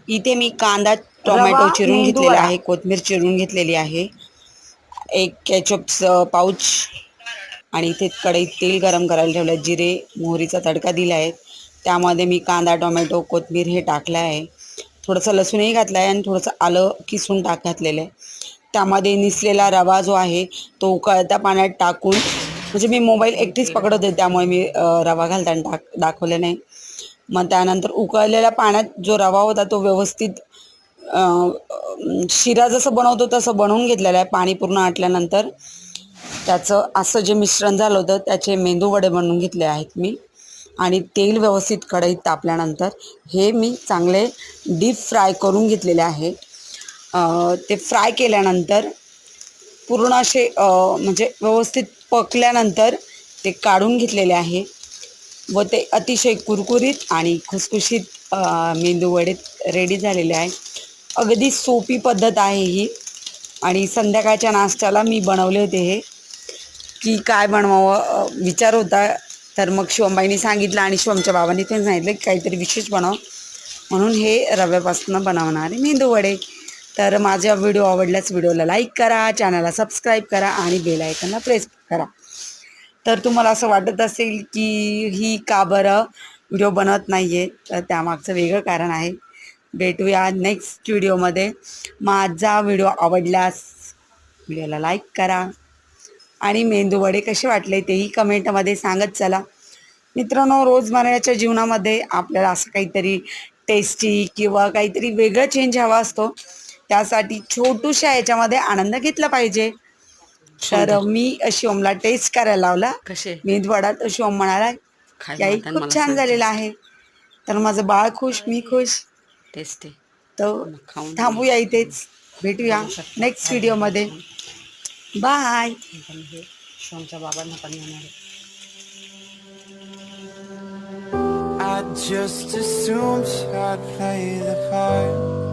इथे मी कांदा रवा टोमॅटो चिरून मेंदू घेतलेला वडा. आहे, कोथिंबीर चिरून घेतलेली आहे, एक केचपचं पाऊच आणि इथे कढईत तेल गरम करायला ठेवलं आहे, जिरे मोहरीचा तडका दिला आहे. त्यामध्ये मी कांदा टोमॅटो कोथिंबीर हे टाकलं आहे, थोडंसं लसूणही घातलं आहे आणि थोडंसं आलं किसून घातलेलं आहे. त्यामध्ये निसलेला रवा जो आहे तो उकळत्या पाण्यात टाकून, म्हणजे मी मोबाईल एकटीच पकडत होते त्यामुळे मी रवा घालताना दाखवलं नाही. मग त्यानंतर उकळलेल्या पाण्यात जो रवा होता तो व्यवस्थित शिरा जसं बनवतो तसं बनवून घेतलेलं आहे. पाणी पूर्ण आटल्यानंतर त्याचं असं जे मिश्रण झालं होतं त्याचे मेंदू वडे बनवून घेतले आहेत मी. आणि तेल व्यवस्थित कढईत तापल्यानंतर हे मी चांगले डीप फ्राय करून घेतलेले आहे. ते फ्राय केल्यानंतर पूर्ण असे म्हणजे व्यवस्थित पकल्यानंतर ते काढून घेतलेले आहे व ते अतिशय कुरकुरीत आणि खुसखुशीत मेंदूवडे रेडी झालेले आहे. अगदी सोपी पद्धत आहे ही आणि संध्याकाळच्या नाश्त्याला मी बनवले होते हे, की काय बनवावं विचार होता. तर मग शिवमबाईंनी सांगितलं आणि शिवमच्या बाबांनी ते सांगितलं की काहीतरी विशेष बनव, म्हणून हे रव्यापासून बनवणारे मेंदूवडे. तर माझ्या व्हिडिओ आवडल्यास व्हिडिओला लाईक करा, चॅनलला सबस्क्राईब करा आणि बेल आयकॉनला प्रेस करा. तर तुम्हाला असं वाटत असेल की ही का बरं व्हिडिओ बनवत नाही आहे, तर त्यामागचं वेगळं कारण आहे. भेटूया नेक्स्ट व्हिडिओमध्ये. माझा व्हिडिओ आवडल्यास व्हिडिओला लाईक करा आणि मेंदूवडे कसे वाटले तेही कमेंटमध्ये सांगत चला. मित्रांनो, रोजमर्याच्या जीवनामध्ये आपल्याला असं काहीतरी टेस्टी किंवा काहीतरी वेगळं चेंज हवा असतो, त्यासाठी छोटूशा याच्यामध्ये आनंद घेतला पाहिजे. तर सुंदर. मी शिवमला टेस्ट करायला लावला कसे मेंदूवडा, तर शिवम म्हणाला खायला की आई म्हणता खूप मला छान झालेला सांगतेस. आहे. तर माझं बाळ खुश, मी खुश. टेस्टी. तर मग खाऊन बघ. थांबूया इथेच, भेटूया बघू शकता नेक्स्ट काय झालं व्हिडिओमध्ये. छान. बाय. पण हे शिवमच्या बाबांना पण येणार आहे. I just assumed I'd play the part.